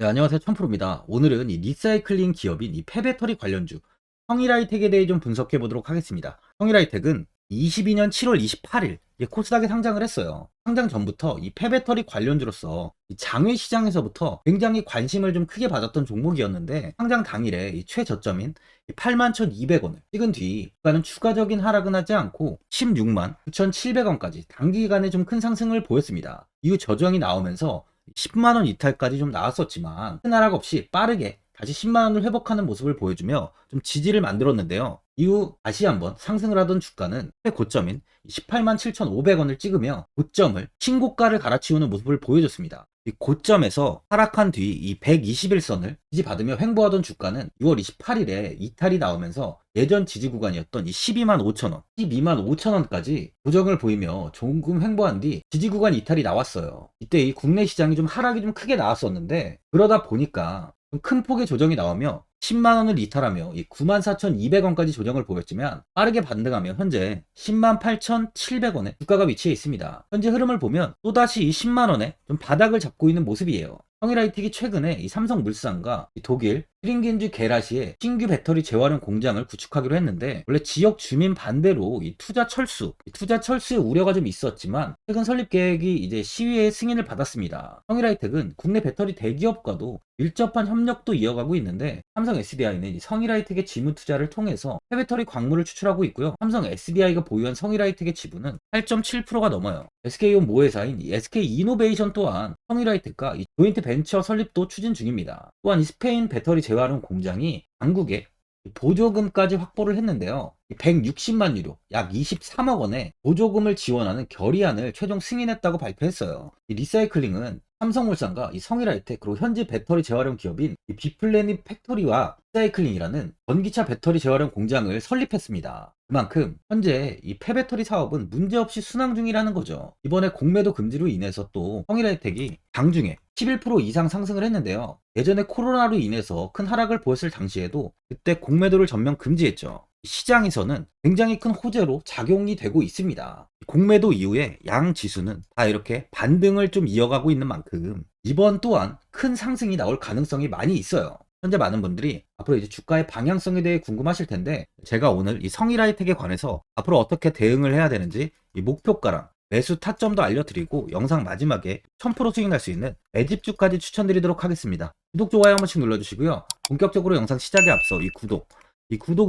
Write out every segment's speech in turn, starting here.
네, 안녕하세요. 천프로입니다. 오늘은 이 리사이클링 기업인 이 폐배터리 관련주 성일하이텍에 대해 좀 분석해 보도록 하겠습니다. 성일하이텍은 22년 7월 28일 코스닥에 상장을 했어요. 상장 전부터 이 폐배터리 관련주로서 이 장외 시장에서부터 굉장히 관심을 좀 크게 받았던 종목이었는데, 상장 당일에 이 최저점인 81,200원을 찍은 뒤 주가는 추가적인 하락은 하지 않고 16만 9,700원까지 단기간에 좀 큰 상승을 보였습니다. 이후 저정이 나오면서 10만원 이탈까지 좀 나왔었지만 큰 하락 없이 빠르게 다시 10만원을 회복하는 모습을 보여주며 좀 지지를 만들었는데요. 이후 다시 한번 상승을 하던 주가는 최고점인 18만 7,500원을 찍으며 고점을 신고가를 갈아치우는 모습을 보여줬습니다. 이 고점에서 하락한 뒤 이 121선을 지지받으며 횡보하던 주가는 6월 28일에 이탈이 나오면서 예전 지지 구간이었던 이 12만 5천원, 12만 5천원까지 조정을 보이며 조금 횡보한 뒤 지지 구간 이탈이 나왔어요. 이때 이 국내 시장이 좀 하락이 좀 크게 나왔었는데, 그러다 보니까 좀 큰 폭의 조정이 나오며 10만원을 이탈하며 이 94,200원까지 조정을 보였지만 빠르게 반등하며 현재 10만 8,700원에 주가가 위치해 있습니다. 현재 흐름을 보면 또다시 이 10만원에 좀 바닥을 잡고 있는 모습이에요. 성일하이텍이 최근에 이 삼성물산과 이 독일 튜링겐주 게라시에 신규 배터리 재활용 공장을 구축하기로 했는데, 원래 지역 주민 반대로 이 투자 철수의 우려가 좀 있었지만 최근 설립 계획이 이제 시의회의 승인을 받았습니다. 성일하이텍은 국내 배터리 대기업과도 밀접한 협력도 이어가고 있는데, 삼성 SDI는 성일하이텍의 지분 투자를 통해서 폐배터리 광물을 추출하고 있고요. 삼성 SDI가 보유한 성일하이텍의 지분은 8.7%가 넘어요. SK온 모회사인 SK이노베이션 또한 성일하이텍과 이 조인트 벤처 설립도 추진 중입니다. 또한 이 스페인 배터리 재활용 공장이 당국에 보조금까지 확보를 했는데요. 160만 유로, 약 23억 원의 보조금을 지원하는 결의안을 최종 승인했다고 발표했어요. 이 리사이클링은 삼성물산과 이 성일하이텍, 그리고 현지 배터리 재활용 기업인 이 비플래닛 팩토리와 리사이클링이라는 전기차 배터리 재활용 공장을 설립했습니다. 그만큼 현재 이 폐배터리 사업은 문제없이 순항 중이라는 거죠. 이번에 공매도 금지로 인해서 또 성일하이텍이 장중에 11% 이상 상승을 했는데요. 예전에 코로나로 인해서 큰 하락을 보였을 당시에도 그때 공매도를 전면 금지했죠. 시장에서는 굉장히 큰 호재로 작용이 되고 있습니다. 공매도 이후에 양 지수는 다 이렇게 반등을 좀 이어가고 있는 만큼 이번 또한 큰 상승이 나올 가능성이 많이 있어요. 현재 많은 분들이 앞으로 이제 주가의 방향성에 대해 궁금하실 텐데, 제가 오늘 이 성일하이텍에 관해서 앞으로 어떻게 대응을 해야 되는지 이 목표가랑 매수 타점도 알려드리고, 영상 마지막에 1000% 수익 날 수 있는 매집주까지 추천드리도록 하겠습니다. 구독, 좋아요 한 번씩 눌러주시고요. 본격적으로 영상 시작에 앞서 이 구독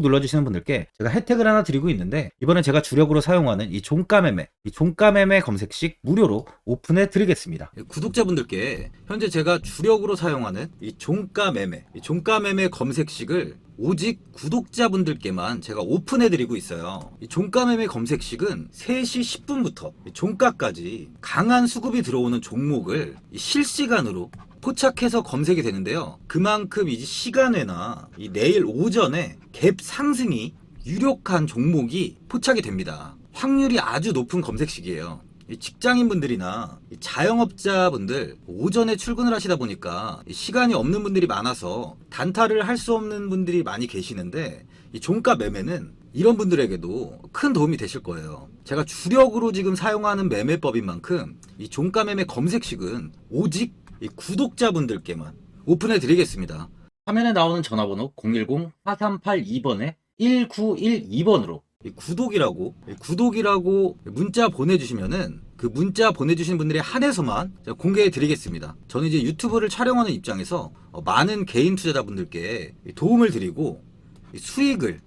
눌러주시는 분들께 제가 혜택을 하나 드리고 있는데, 이번에 제가 주력으로 사용하는 이 종가매매 검색식 무료로 오픈해 드리겠습니다. 구독자분들께 현재 제가 주력으로 사용하는 이 종가매매 검색식을 오직 구독자분들께만 제가 오픈해 드리고 있어요. 이 종가매매 검색식은 3시 10분부터 종가까지 강한 수급이 들어오는 종목을 실시간으로 포착해서 검색이 되는데요. 그만큼 이제 시간외나 이 내일 오전에 갭 상승이 유력한 종목이 포착이 됩니다. 확률이 아주 높은 검색식이에요. 직장인분들이나 자영업자분들 오전에 출근을 하시다 보니까 시간이 없는 분들이 많아서 단타를 할 수 없는 분들이 많이 계시는데, 이 종가 매매는 이런 분들에게도 큰 도움이 되실 거예요. 제가 주력으로 지금 사용하는 매매법인 만큼 이 종가 매매 검색식은 오직 이 구독자분들께만 오픈해 드리겠습니다. 화면에 나오는 전화번호 010-4382번에 1912번으로 구독이라고 문자 보내주시면은 그 문자 보내주신 분들에 한해서만 제가 공개해 드리겠습니다. 저는 이제 유튜브를 촬영하는 입장에서 많은 개인 투자자분들께 도움을 드리고 수익을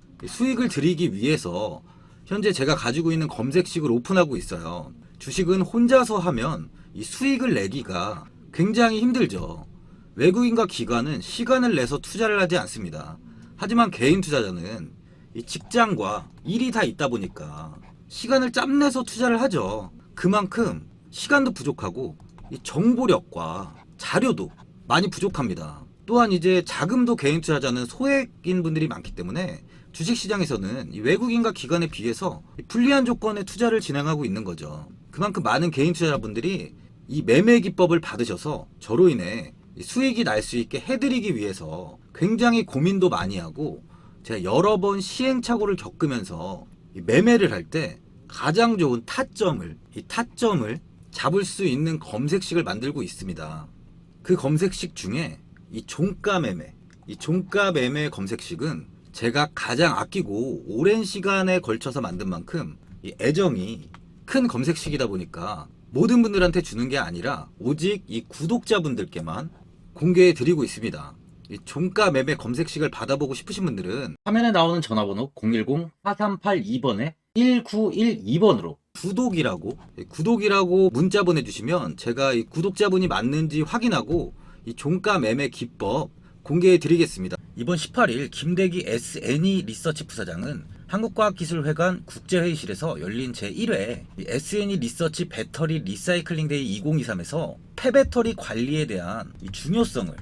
드리기 위해서 현재 제가 가지고 있는 검색식을 오픈하고 있어요. 주식은 혼자서 하면 이 수익을 내기가 굉장히 힘들죠. 외국인과 기관은 시간을 내서 투자를 하지 않습니다. 하지만 개인 투자자는 이 직장과 일이 다 있다 보니까 시간을 짬내서 투자를 하죠. 그만큼 시간도 부족하고 이 정보력과 자료도 많이 부족합니다. 또한 이제 자금도 개인 투자자는 소액인 분들이 많기 때문에 주식시장에서는 이 외국인과 기관에 비해서 불리한 조건의 투자를 진행하고 있는 거죠. 그만큼 많은 개인 투자자분들이 이 매매 기법을 받으셔서 저로 인해 수익이 날 수 있게 해드리기 위해서 굉장히 고민도 많이 하고, 제가 여러 번 시행착오를 겪으면서 매매를 할 때 가장 좋은 타점을 잡을 수 있는 검색식을 만들고 있습니다. 그 검색식 중에 이 종가 매매. 이 종가 매매 검색식은 제가 가장 아끼고 오랜 시간에 걸쳐서 만든 만큼 이 애정이 큰 검색식이다 보니까 모든 분들한테 주는 게 아니라 오직 이 구독자분들께만 공개해 드리고 있습니다. 이 종가 매매 검색식을 받아보고 싶으신 분들은 화면에 나오는 전화번호 010-4382번에 1912번으로 구독이라고 문자 보내주시면 제가 이 구독자분이 맞는지 확인하고 이 종가 매매 기법 공개해 드리겠습니다. 이번 18일 김대기 SNE 리서치 부사장은 한국과학기술회관 국제회의실에서 열린 제1회 SNE 리서치 배터리 리사이클링 데이 2023에서 폐배터리 관리에 대한 중요성을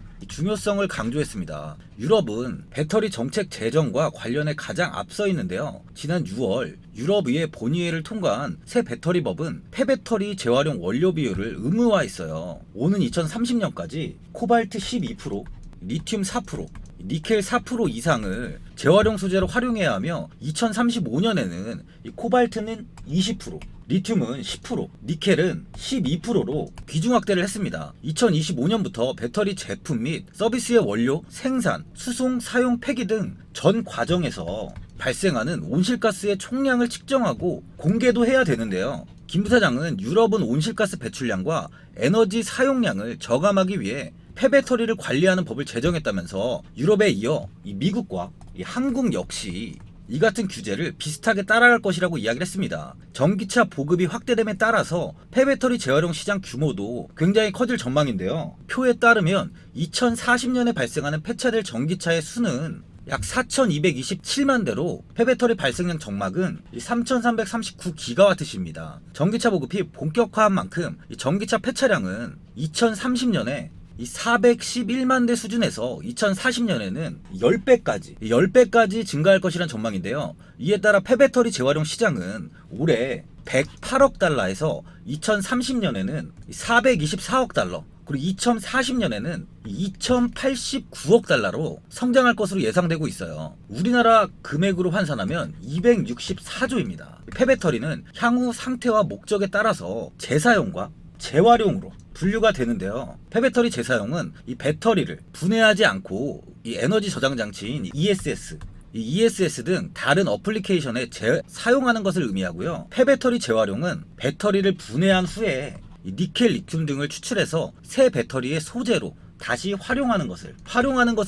강조했습니다. 유럽은 배터리 정책 제정과 관련해 가장 앞서 있는데요. 지난 6월 유럽의회 본의회를 통과한 새 배터리법은 폐배터리 재활용 원료 비율을 의무화했어요. 오는 2030년까지 코발트 12%, 리튬 4%, 니켈 4% 이상을 재활용 소재로 활용해야 하며 2035년에는 코발트는 20%, 리튬은 10%, 니켈은 12%로 비중 확대를 했습니다. 2025년부터 배터리 제품 및 서비스의 원료, 생산, 수송, 사용, 폐기 등 전 과정에서 발생하는 온실가스의 총량을 측정하고 공개도 해야 되는데요. 김 부사장은 유럽은 온실가스 배출량과 에너지 사용량을 저감하기 위해 폐배터리를 관리하는 법을 제정했다면서 유럽에 이어 미국과 한국 역시 이 같은 규제를 비슷하게 따라갈 것이라고 이야기를 했습니다. 전기차 보급이 확대됨에 따라서 폐배터리 재활용 시장 규모도 굉장히 커질 전망인데요. 표에 따르면 2040년에 발생하는 폐차될 전기차의 수는 약 4,227만 대로 폐배터리 발생량 정막은 3,339기가와트시입니다. 전기차 보급이 본격화한 만큼 전기차 폐차량은 2030년에 411만 대 수준에서 2040년에는 10배까지 증가할 것이란 전망인데요. 이에 따라 폐배터리 재활용 시장은 올해 108억 달러에서 2030년에는 424억 달러, 그리고 2040년에는 2089억 달러로 성장할 것으로 예상되고 있어요. 우리나라 금액으로 환산하면 264조입니다. 폐배터리는 향후 상태와 목적에 따라서 재사용과 재활용으로 분류가 되는데요. 폐배터리 재사용은 이 배터리를 분해하지 않고 이 에너지 저장 장치인 ESS, ESS 등 다른 어플리케이션에 사용하는 것을 의미하고요. 폐배터리 재활용은 배터리를 분해한 후에 니켈, 리튬 등을 추출해서 새 배터리의 소재로 다시 활용하는 것을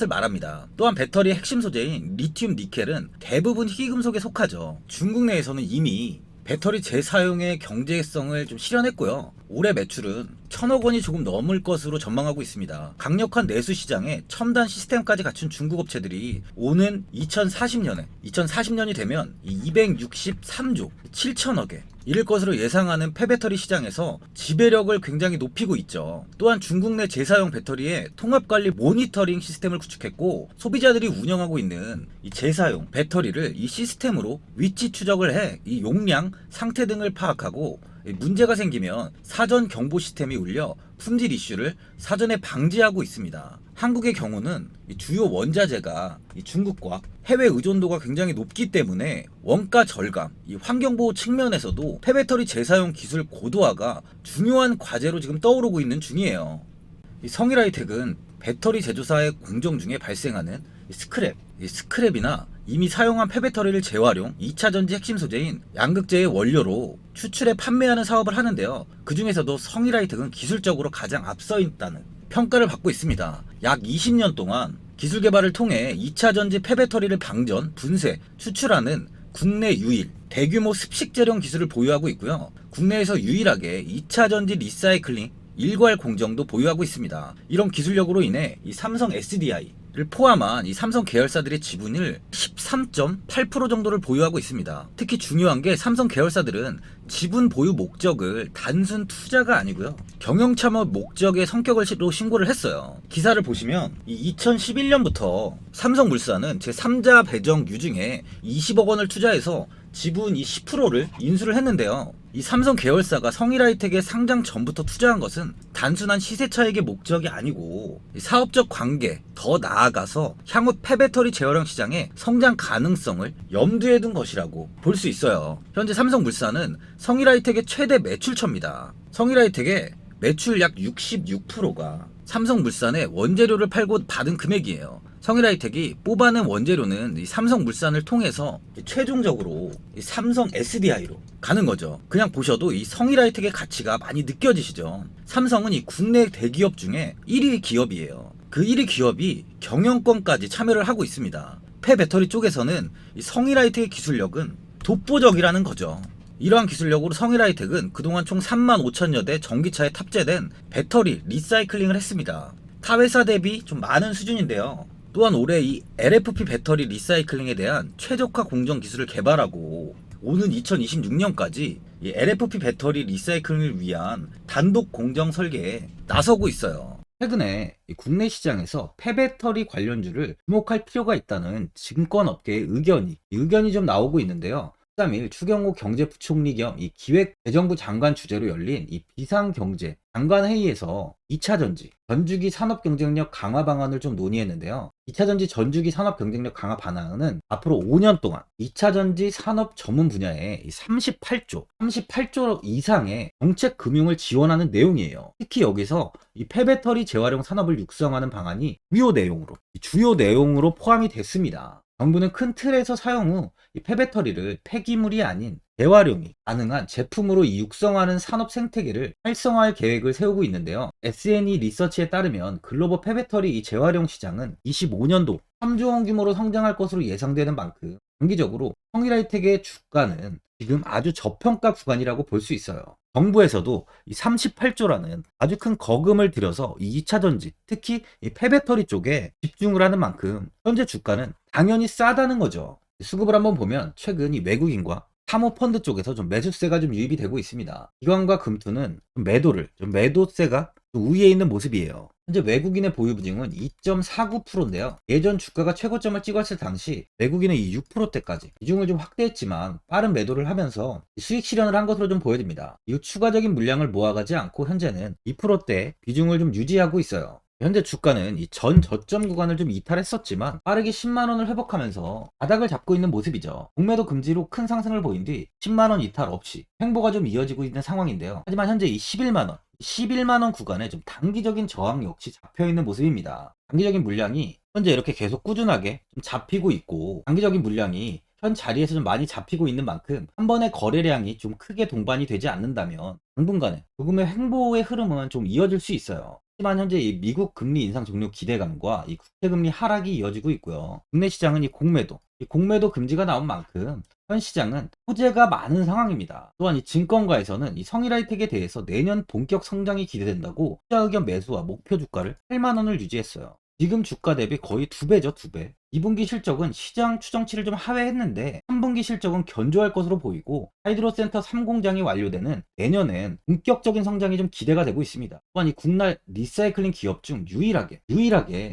말합니다. 또한 배터리의 핵심 소재인 리튬, 니켈은 대부분 희귀금속에 속하죠. 중국 내에서는 이미 배터리 재사용의 경제성을 좀 실현했고요. 올해 매출은 1,000억 원이 조금 넘을 것으로 전망하고 있습니다. 강력한 내수 시장에 첨단 시스템까지 갖춘 중국 업체들이 오는 2040년이 되면 263조 7천억에 이를 것으로 예상하는 폐배터리 시장에서 지배력을 굉장히 높이고 있죠. 또한 중국 내 재사용 배터리의 통합관리 모니터링 시스템을 구축했고, 소비자들이 운영하고 있는 이 재사용 배터리를 이 시스템으로 위치 추적을 해 이 용량, 상태 등을 파악하고 문제가 생기면 사전 경보 시스템이 울려 품질 이슈를 사전에 방지하고 있습니다. 한국의 경우는 주요 원자재가 중국과 해외 의존도가 굉장히 높기 때문에 원가 절감, 환경보호 측면에서도 폐배터리 재사용 기술 고도화가 중요한 과제로 지금 떠오르고 있는 중이에요. 성일하이텍은 배터리 제조사의 공정 중에 발생하는 스크랩이나 이미 사용한 폐배터리를 재활용, 2차 전지 핵심 소재인 양극재의 원료로 추출해 판매하는 사업을 하는데요. 그 중에서도 성일하이텍은 기술적으로 가장 앞서 있다는 평가를 받고 있습니다. 약 20년 동안 기술 개발을 통해 2차 전지 폐배터리를 방전, 분쇄, 추출하는 국내 유일 대규모 습식 재련 기술을 보유하고 있고요. 국내에서 유일하게 2차 전지 리사이클링 일괄 공정도 보유하고 있습니다. 이런 기술력으로 인해 이 삼성 SDI를 포함한 이 삼성 계열사들의 지분을 13.8% 정도를 보유하고 있습니다. 특히 중요한 게 삼성 계열사들은 지분 보유 목적을 단순 투자가 아니고요, 경영 참여 목적의 성격으로 신고를 했어요. 기사를 보시면 2011년부터 삼성물산은 제3자 배정 유증에 20억 원을 투자해서 지분 10%를 인수를 했는데요. 이 삼성 계열사가 성일하이텍에 상장 전부터 투자한 것은 단순한 시세 차익의 목적이 아니고 사업적 관계, 더 나아가서 향후 폐배터리 재활용 시장의 성장 가능성을 염두에 둔 것이라고 볼 수 있어요. 현재 삼성물산은 성일하이텍의 최대 매출처입니다. 성일하이텍의 매출 약 66%가 삼성물산에 원재료를 팔고 받은 금액이에요. 성일하이텍이 뽑아낸 원재료는 이 삼성물산을 통해서 최종적으로 이 삼성 SDI로 가는 거죠. 그냥 보셔도 이 성일하이텍의 가치가 많이 느껴지시죠. 삼성은 이 국내 대기업 중에 1위 기업이에요. 그 1위 기업이 경영권까지 참여를 하고 있습니다. 폐배터리 쪽에서는 이 성일하이텍의 기술력은 독보적이라는 거죠. 이러한 기술력으로 성일하이텍은 그동안 총 35,000여 대 전기차에 탑재된 배터리 리사이클링을 했습니다. 타 회사 대비 좀 많은 수준인데요. 또한 올해 이 LFP 배터리 리사이클링에 대한 최적화 공정 기술을 개발하고 오는 2026년까지 이 LFP 배터리 리사이클링을 위한 단독 공정 설계에 나서고 있어요. 최근에 국내 시장에서 폐배터리 관련주를 주목할 필요가 있다는 증권업계의 의견이 좀 나오고 있는데요. 13일 추경호 경제부총리 겸 이 기획재정부 장관 주재로 열린 이 비상경제 장관회의에서 2차전지 전주기 산업 경쟁력 강화 방안을 좀 논의했는데요. 2차전지 전주기 산업 경쟁력 강화 방안은 앞으로 5년 동안 2차전지 산업 전문 분야에 38조 이상의 정책 금융을 지원하는 내용이에요. 특히 여기서 이 폐배터리 재활용 산업을 육성하는 방안이 주요 내용으로 포함이 됐습니다. 정부는 큰 틀에서 사용 후 이 폐배터리를 폐기물이 아닌 재활용이 가능한 제품으로 육성하는 산업 생태계를 활성화할 계획을 세우고 있는데요. SNE 리서치에 따르면 글로벌 폐배터리 이 재활용 시장은 25년도 3조 원 규모로 성장할 것으로 예상되는 만큼 장기적으로 성일하이텍의 주가는 지금 아주 저평가 구간이라고 볼 수 있어요. 정부에서도 이 38조라는 아주 큰 거금을 들여서 이 2차 전지, 특히 이 폐배터리 쪽에 집중을 하는 만큼 현재 주가는 당연히 싸다는 거죠. 수급을 한번 보면 최근 이 외국인과 사모펀드 쪽에서 좀 매수세가 좀 유입이 되고 있습니다. 기관과 금투는 매도세가 우위에 있는 모습이에요. 현재 외국인의 보유 비중은 2.49%인데요. 예전 주가가 최고점을 찍었을 당시 외국인은 이 6%대까지 비중을 좀 확대했지만 빠른 매도를 하면서 수익 실현을 한 것으로 좀 보여집니다. 이 추가적인 물량을 모아가지 않고 현재는 2%대 비중을 좀 유지하고 있어요. 현재 주가는 이 전 저점 구간을 좀 이탈했었지만 빠르게 10만원을 회복하면서 바닥을 잡고 있는 모습이죠. 공매도 금지로 큰 상승을 보인 뒤 10만원 이탈 없이 횡보가 좀 이어지고 있는 상황인데요. 하지만 현재 이 11만원 구간에 좀 단기적인 저항 역시 잡혀있는 모습입니다. 단기적인 물량이 현재 이렇게 계속 꾸준하게 좀 잡히고 있고, 단기적인 물량이 현 자리에서 좀 많이 잡히고 있는 만큼 한 번의 거래량이 좀 크게 동반이 되지 않는다면 당분간은 조금의 횡보의 흐름은 좀 이어질 수 있어요. 하지만 현재 이 미국 금리 인상 종료 기대감과 이 국채금리 하락이 이어지고 있고요. 국내 시장은 이 공매도 금지가 나온 만큼 현 시장은 호재가 많은 상황입니다. 또한 이 증권가에서는 이 성일하이텍에 대해서 내년 본격 성장이 기대된다고 투자 의견 매수와 목표 주가를 8만원을 유지했어요. 지금 주가 대비 거의 2배죠, 2배. 2분기 실적은 시장 추정치를 좀 하회했는데 3분기 실적은 견조할 것으로 보이고, 하이드로센터 3공장이 완료되는 내년엔 본격적인 성장이 좀 기대가 되고 있습니다. 또한 이 국내 리사이클링 기업 중 유일하게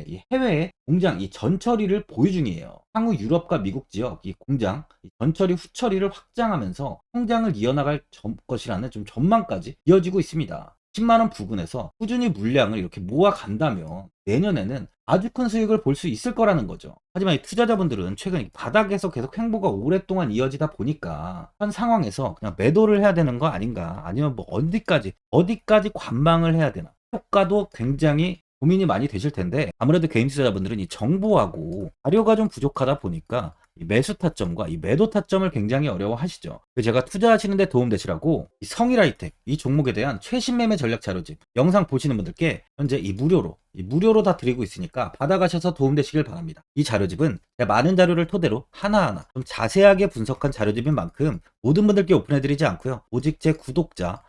이 해외에 공장 이 전처리를 보유 중이에요. 향후 유럽과 미국 지역 이 공장 이 전처리 후처리를 확장하면서 성장을 이어나갈 것이라는 좀 전망까지 이어지고 있습니다. 10만원 부근에서 꾸준히 물량을 이렇게 모아간다면 내년에는 아주 큰 수익을 볼 수 있을 거라는 거죠. 하지만 이 투자자분들은 최근 바닥에서 계속 횡보가 오랫동안 이어지다 보니까 현 상황에서 그냥 매도를 해야 되는 거 아닌가, 아니면 뭐 어디까지 관망을 해야 되나, 효과도 굉장히 고민이 많이 되실 텐데, 아무래도 개인 투자자분들은 이 정보하고 자료가 좀 부족하다 보니까 이 매수 타점과 이 매도 타점을 굉장히 어려워하시죠. 제가 투자하시는데 도움되시라고 이 성일하이텍 이 종목에 대한 최신 매매 전략 자료집 영상 보시는 분들께 현재 무료로 다 드리고 있으니까 받아가셔서 도움되시길 바랍니다. 이 자료집은 제가 많은 자료를 토대로 하나하나 좀 자세하게 분석한 자료집인 만큼 모든 분들께 오픈해드리지 않고요. 오직 제 구독자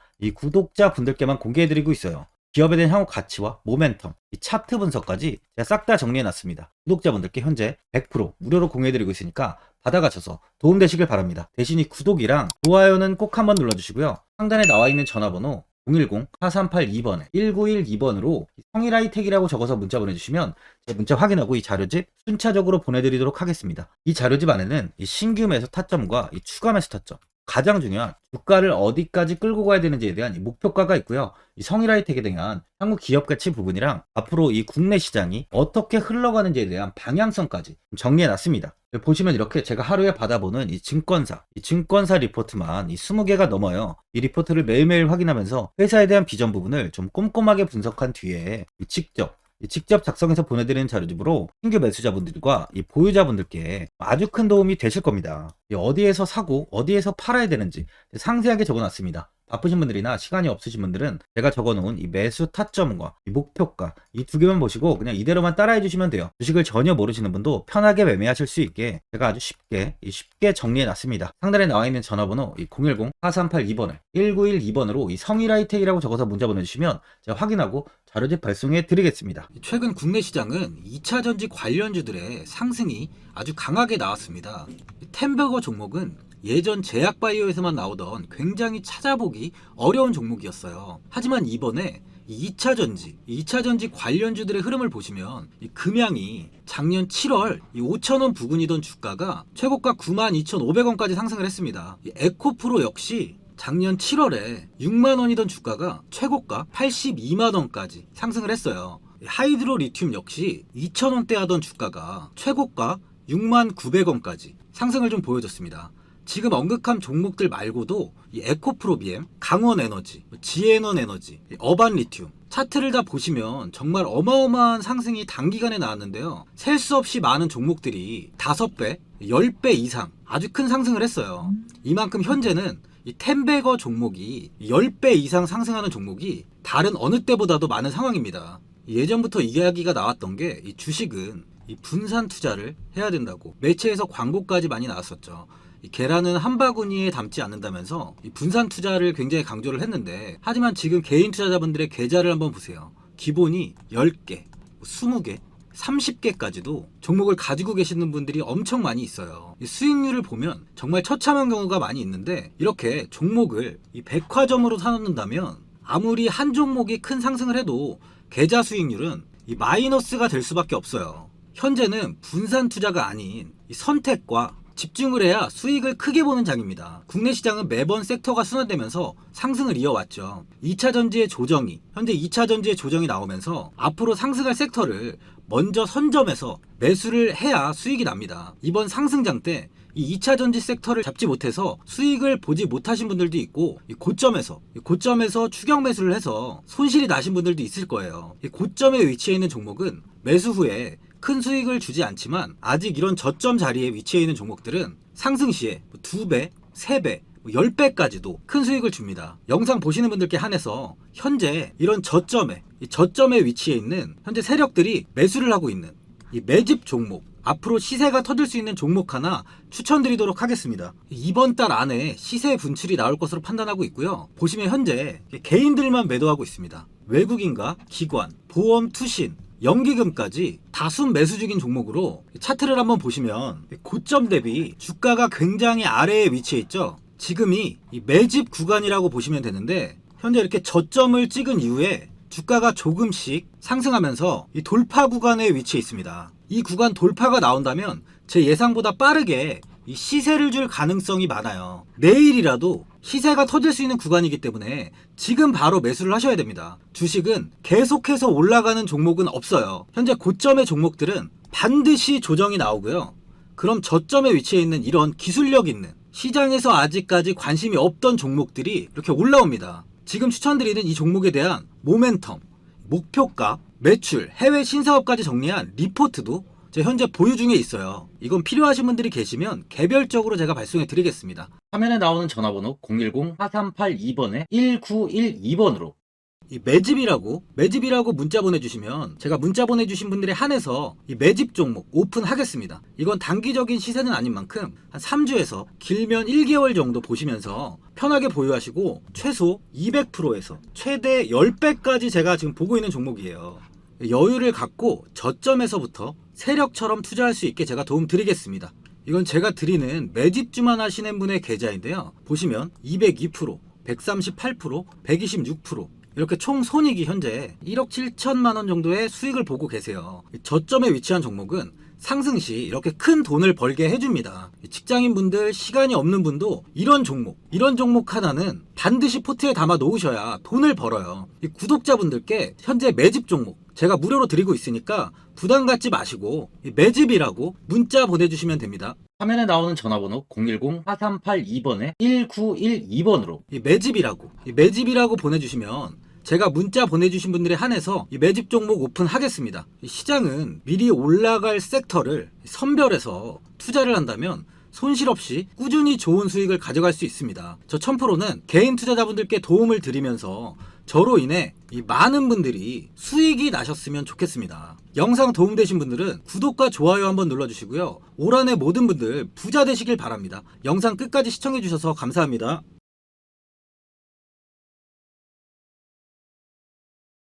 분들께만 공개해드리고 있어요. 기업에 대한 향후 가치와 모멘텀, 이 차트 분석까지 제가 싹 다 정리해놨습니다. 구독자분들께 현재 100% 무료로 공유해드리고 있으니까 받아가셔서 도움되시길 바랍니다. 대신 이 구독이랑 좋아요는 꼭 한번 눌러주시고요. 상단에 나와있는 전화번호 010-4382번에 1912번으로 성일하이텍이라고 적어서 문자 보내주시면 제 문자 확인하고 이 자료집 순차적으로 보내드리도록 하겠습니다. 이 자료집 안에는 이 신규 매수 타점과 이 추가 매수 타점, 가장 중요한 주가를 어디까지 끌고 가야 되는지에 대한 목표가가 있고요. 이 성일하이텍에 대한 향후 기업 가치 부분이랑 앞으로 이 국내 시장이 어떻게 흘러가는지에 대한 방향성까지 정리해 놨습니다. 보시면 이렇게 제가 하루에 받아보는 이 증권사 리포트만 이 20개가 넘어요. 이 리포트를 매일매일 확인하면서 회사에 대한 비전 부분을 좀 꼼꼼하게 분석한 뒤에 직접 작성해서 보내드리는 자료집으로 신규 매수자분들과 이 보유자분들께 아주 큰 도움이 되실 겁니다. 어디에서 사고 어디에서 팔아야 되는지 상세하게 적어놨습니다. 바쁘신 분들이나 시간이 없으신 분들은 제가 적어놓은 이 매수 타점과 이 목표가 이 두 개만 보시고 그냥 이대로만 따라해 주시면 돼요. 주식을 전혀 모르시는 분도 편하게 매매하실 수 있게 제가 아주 쉽게 정리해 놨습니다. 상단에 나와 있는 전화번호 이 010-4382번을 1912번으로 이 성일하이텍이라고 적어서 문자 보내주시면 제가 확인하고 자료집 발송해 드리겠습니다. 최근 국내 시장은 2차 전지 관련주들의 상승이 아주 강하게 나왔습니다. 템버거 종목은 예전 제약바이오에서만 나오던 굉장히 찾아보기 어려운 종목이었어요. 하지만 이번에 2차 전지 관련주들의 흐름을 보시면 이 금양이 작년 7월 5,000원 부근이던 주가가 최고가 92,500원까지 상승을 했습니다. 이 에코프로 역시 작년 7월에 6만원이던 주가가 최고가 82만원까지 상승을 했어요. 하이드로 리튬 역시 2,000원대 하던 주가가 최고가 69,900원까지 상승을 좀 보여줬습니다. 지금 언급한 종목들 말고도 이 에코프로비엠, 강원에너지, 지에너에너지, 어반리튬 차트를 다 보시면 정말 어마어마한 상승이 단기간에 나왔는데요. 셀 수 없이 많은 종목들이 5배, 10배 이상 아주 큰 상승을 했어요. 이만큼 현재는 이 템베거 종목이 10배 이상 상승하는 종목이 다른 어느 때보다도 많은 상황입니다. 예전부터 이야기가 나왔던 게 이 주식은 이 분산 투자를 해야 된다고 매체에서 광고까지 많이 나왔었죠. 이 계란은 한 바구니에 담지 않는다면서 이 분산 투자를 굉장히 강조를 했는데, 하지만 지금 개인 투자자분들의 계좌를 한번 보세요. 기본이 10개, 20개, 30개까지도 종목을 가지고 계시는 분들이 엄청 많이 있어요. 이 수익률을 보면 정말 처참한 경우가 많이 있는데, 이렇게 종목을 이 백화점으로 사놓는다면 아무리 한 종목이 큰 상승을 해도 계좌 수익률은 이 마이너스가 될 수밖에 없어요. 현재는 분산 투자가 아닌 이 선택과 집중을 해야 수익을 크게 보는 장입니다. 국내 시장은 매번 섹터가 순환되면서 상승을 이어왔죠. 2차 전지의 조정이, 현재 2차 전지의 조정이 나오면서 앞으로 상승할 섹터를 먼저 선점해서 매수를 해야 수익이 납니다. 이번 상승장 때 이 2차 전지 섹터를 잡지 못해서 수익을 보지 못하신 분들도 있고, 이 고점에서 추격 매수를 해서 손실이 나신 분들도 있을 거예요. 이 고점에 위치해 있는 종목은 매수 후에 큰 수익을 주지 않지만, 아직 이런 저점 자리에 위치해 있는 종목들은 상승 시에 2배, 3배, 10배까지도 큰 수익을 줍니다. 영상 보시는 분들께 한해서 현재 이런 저점에 위치해 있는 현재 세력들이 매수를 하고 있는 이 매집 종목, 앞으로 시세가 터질 수 있는 종목 하나 추천드리도록 하겠습니다. 이번 달 안에 시세 분출이 나올 것으로 판단하고 있고요. 보시면 현재 개인들만 매도하고 있습니다. 외국인과 기관, 보험, 투신, 연기금까지 다수 매수 중인 종목으로 차트를 한번 보시면 고점 대비 주가가 굉장히 아래에 위치해 있죠. 지금이 이 매집 구간이라고 보시면 되는데, 현재 이렇게 저점을 찍은 이후에 주가가 조금씩 상승하면서 이 돌파 구간에 위치해 있습니다. 이 구간 돌파가 나온다면 제 예상보다 빠르게 이 시세를 줄 가능성이 많아요. 내일이라도 시세가 터질 수 있는 구간이기 때문에 지금 바로 매수를 하셔야 됩니다. 주식은 계속해서 올라가는 종목은 없어요. 현재 고점의 종목들은 반드시 조정이 나오고요. 그럼 저점에 위치해 있는 이런 기술력 있는, 시장에서 아직까지 관심이 없던 종목들이 이렇게 올라옵니다. 지금 추천드리는 이 종목에 대한 모멘텀, 목표가, 매출, 해외 신사업까지 정리한 리포트도 제 현재 보유 중에 있어요. 이건 필요하신 분들이 계시면 개별적으로 제가 발송해 드리겠습니다. 화면에 나오는 전화번호 010-4382번에 1912번으로 이 매집이라고 문자 보내주시면 제가 문자 보내주신 분들에 한해서 이 매집 종목 오픈하겠습니다. 이건 단기적인 시세는 아닌 만큼 한 3주에서 길면 1개월 정도 보시면서 편하게 보유하시고 최소 200%에서 최대 10배까지 제가 지금 보고 있는 종목이에요. 여유를 갖고 저점에서부터 세력처럼 투자할 수 있게 제가 도움 드리겠습니다. 이건 제가 드리는 매집주만 하시는 분의 계좌인데요. 보시면 202%, 138%, 126%, 이렇게 총 손익이 현재 1억 7천만 원 정도의 수익을 보고 계세요. 저점에 위치한 종목은 상승 시 이렇게 큰 돈을 벌게 해줍니다. 직장인분들, 시간이 없는 분도 이런 종목 하나는 반드시 포트에 담아 놓으셔야 돈을 벌어요. 구독자분들께 현재 매집 종목 제가 무료로 드리고 있으니까 부담 갖지 마시고 매집이라고 문자 보내주시면 됩니다. 화면에 나오는 전화번호 010-4382번에 1912번으로 매집이라고 보내주시면 제가 문자 보내주신 분들에 한해서 이 매집 종목 오픈하겠습니다. 이 시장은 미리 올라갈 섹터를 선별해서 투자를 한다면 손실 없이 꾸준히 좋은 수익을 가져갈 수 있습니다. 저 1000%는 개인 투자자분들께 도움을 드리면서 저로 인해 이 많은 분들이 수익이 나셨으면 좋겠습니다. 영상 도움되신 분들은 구독과 좋아요 한번 눌러주시고요. 올 한해 모든 분들 부자 되시길 바랍니다. 영상 끝까지 시청해주셔서 감사합니다.